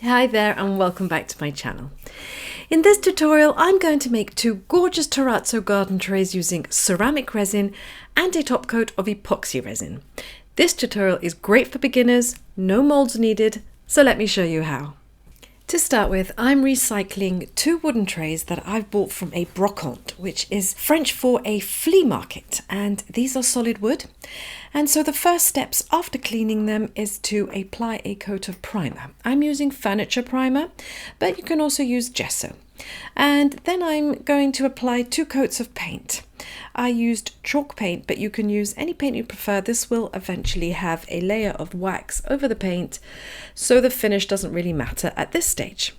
Hi there and welcome back to my channel. In this tutorial I'm going to make two gorgeous terrazzo garden trays using ceramic resin and a top coat of epoxy resin. This tutorial is great for beginners, no molds needed, so let me show you how. To start with, I'm recycling two wooden trays that I've bought from a brocante, which is French for a flea market, and these are solid wood. And so the first steps after cleaning them is to apply a coat of primer. I'm using furniture primer, but you can also use gesso. And then I'm going to apply two coats of paint. I used chalk paint, but you can use any paint you prefer. This will eventually have a layer of wax over the paint, so the finish doesn't really matter at this stage.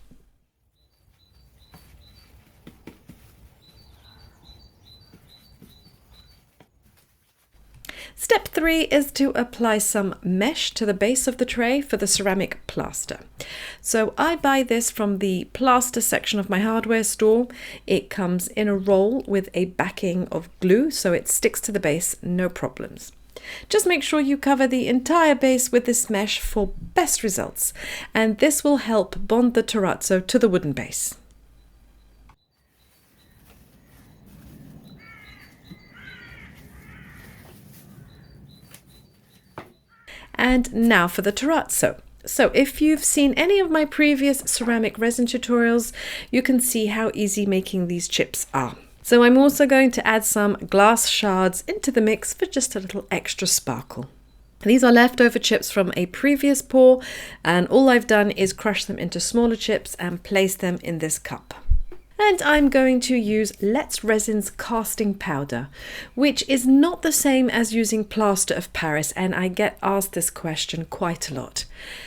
Step 3 is to apply some mesh to the base of the tray for the ceramic plaster. So I buy this from the plaster section of my hardware store. It comes in a roll with a backing of glue, so it sticks to the base, no problems. Just make sure you cover the entire base with this mesh for best results, and this will help bond the terrazzo to the wooden base. And now for the terrazzo. So if you've seen any of my previous ceramic resin tutorials, you can see how easy making these chips are. So I'm also going to add some glass shards into the mix for just a little extra sparkle. These are leftover chips from a previous pour, and all I've done is crush them into smaller chips and place them in this cup. And I'm going to use Let's Resin's casting powder, which is not the same as using plaster of Paris, and I get asked this question quite a lot.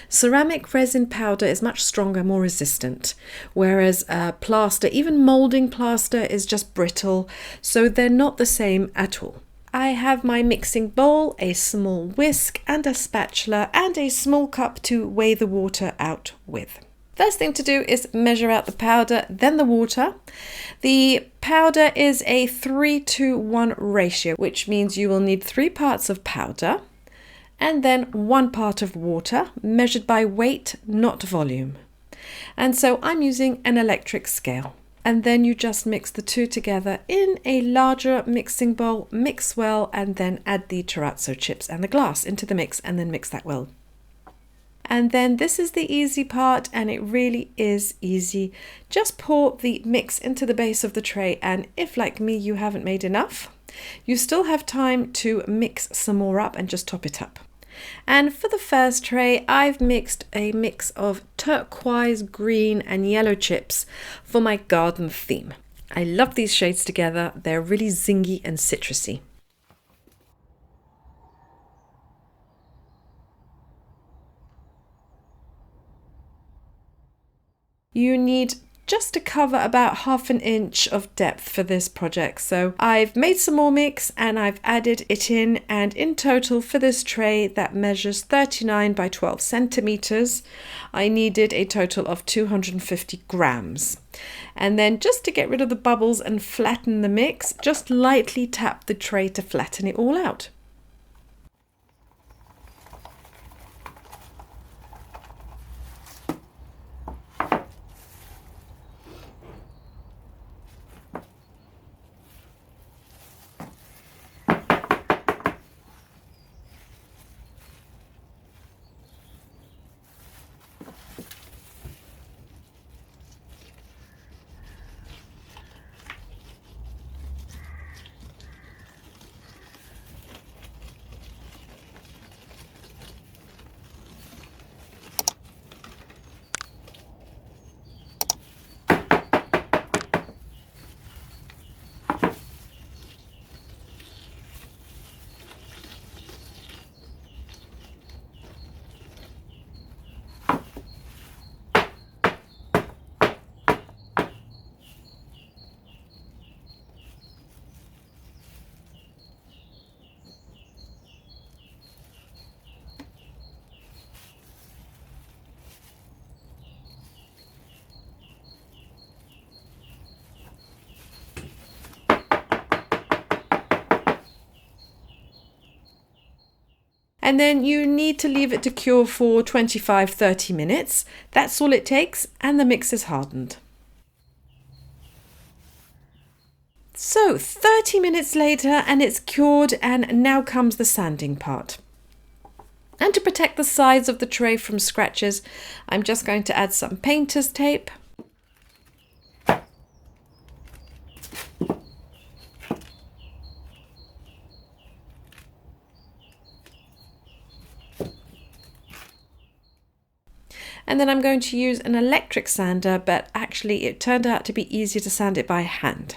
Ceramic resin powder is much stronger, more resistant, whereas plaster, even molding plaster, is just brittle, so they're not the same at all. I have my mixing bowl, a small whisk and a spatula, and a small cup to weigh the water out with. First thing to do is measure out the powder, then the water. The powder is a 3-to-1 ratio, which means you will need 3 parts of powder and then 1 part of water, measured by weight, not volume. And so I'm using an electric scale. And then you just mix the two together in a larger mixing bowl, mix well, and then add the terrazzo chips and the glass into the mix, and then mix that well. And then this is the easy part, and it really is easy. Just pour the mix into the base of the tray, and if like me you haven't made enough, you still have time to mix some more up and just top it up. And for the first tray, I've mixed a mix of turquoise, green and yellow chips for my garden theme. I love these shades together. They're really zingy and citrusy. You need just to cover about 1/2 inch of depth for this project. So I've made some more mix and I've added it in, and in total for this tray that measures 39 by 12 centimeters, I needed a total of 250 grams. And then just to get rid of the bubbles and flatten the mix, just lightly tap the tray to flatten it all out. And then you need to leave it to cure for 25-30 minutes. That's all it takes, and the mix is hardened. So 30 minutes later and it's cured, and now comes the sanding part. And to protect the sides of the tray from scratches, I'm just going to add some painter's tape. And then I'm going to use an electric sander, but actually it turned out to be easier to sand it by hand.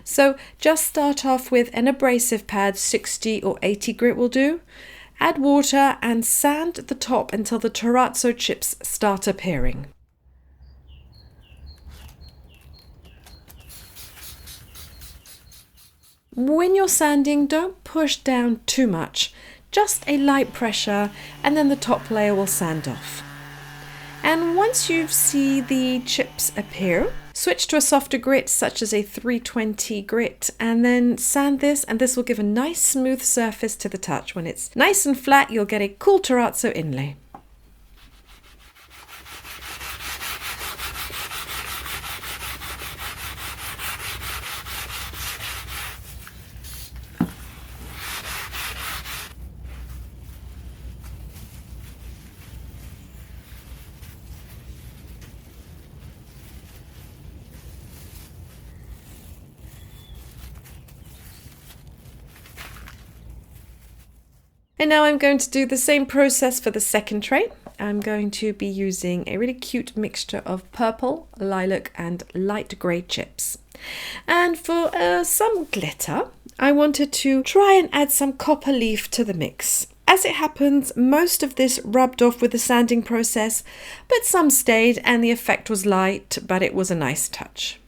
So just start off with an abrasive pad, 60 or 80 grit will do. Add water and sand the top until the terrazzo chips start appearing. When you're sanding, don't push down too much, just a light pressure, and then the top layer will sand off. And once you see the chips appear, switch to a softer grit such as a 320 grit and then sand this, and this will give a nice smooth surface to the touch. When it's nice and flat, you'll get a cool terrazzo inlay. And now I'm going to do the same process for the second tray. I'm going to be using a really cute mixture of purple, lilac and light grey chips. And for some glitter, I wanted to try and add some copper leaf to the mix. As it happens, most of this rubbed off with the sanding process, but some stayed and the effect was light, but it was a nice touch.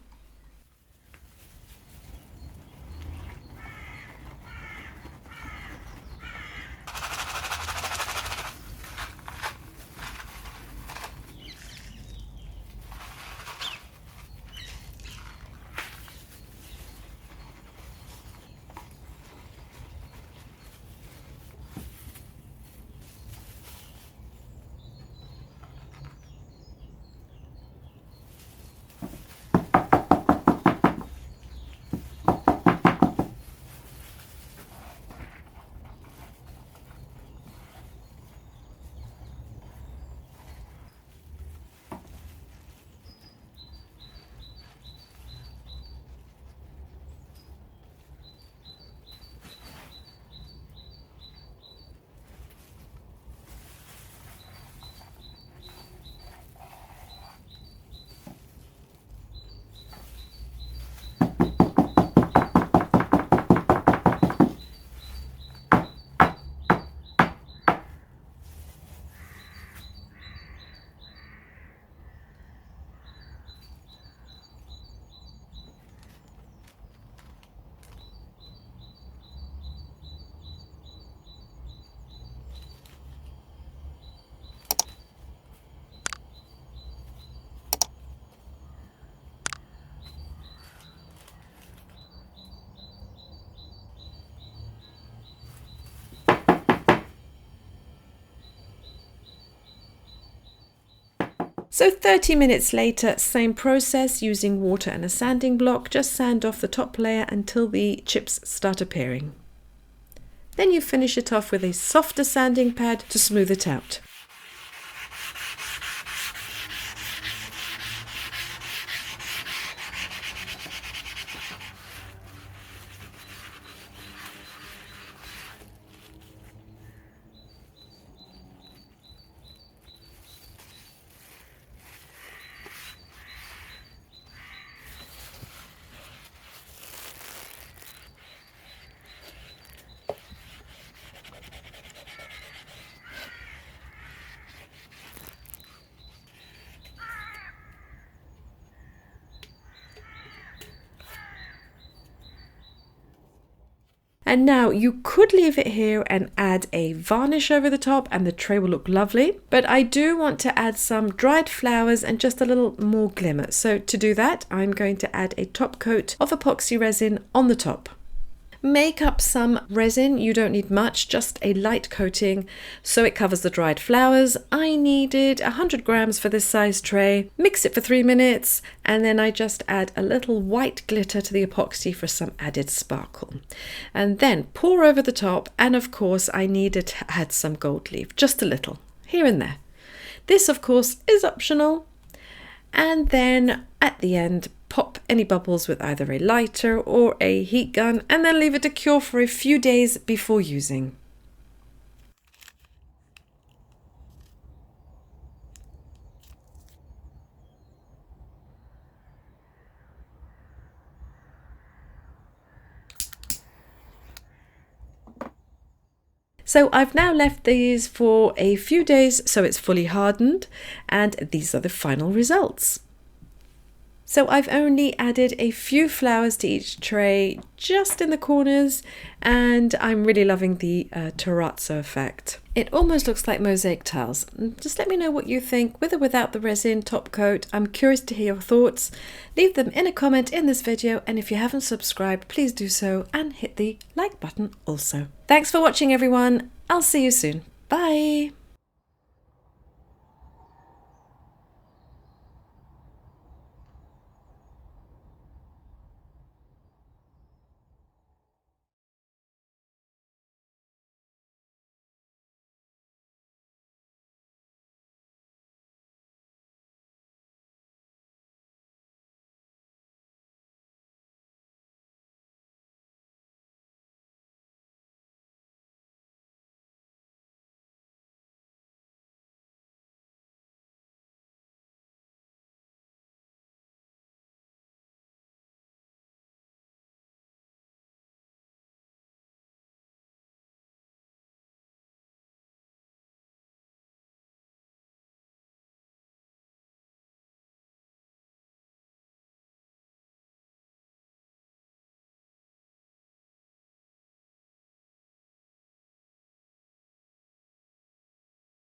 So 30 minutes later, same process, using water and a sanding block. Just sand off the top layer until the chips start appearing. Then you finish it off with a softer sanding pad to smooth it out. And now you could leave it here and add a varnish over the top and the tray will look lovely. But I do want to add some dried flowers and just a little more glimmer. So to do that, I'm going to add a top coat of epoxy resin on the top. Make up some resin. You don't need much, just a light coating so it covers the dried flowers. I needed 100 grams for this size tray. Mix it for 3 minutes and then I just add a little white glitter to the epoxy for some added sparkle. And then pour over the top, and of course I needed to add some gold leaf, just a little, here and there. This of course is optional. And then at the end, pop any bubbles with either a lighter or a heat gun and then leave it to cure for a few days before using. So I've now left these for a few days so it's fully hardened, and these are the final results. So I've only added a few flowers to each tray, just in the corners, and I'm really loving the terrazzo effect. It almost looks like mosaic tiles. Just let me know what you think, with or without the resin top coat. I'm curious to hear your thoughts. Leave them in a comment in this video, and if you haven't subscribed, please do so and hit the like button also. Thanks for watching everyone. I'll see you soon. Bye!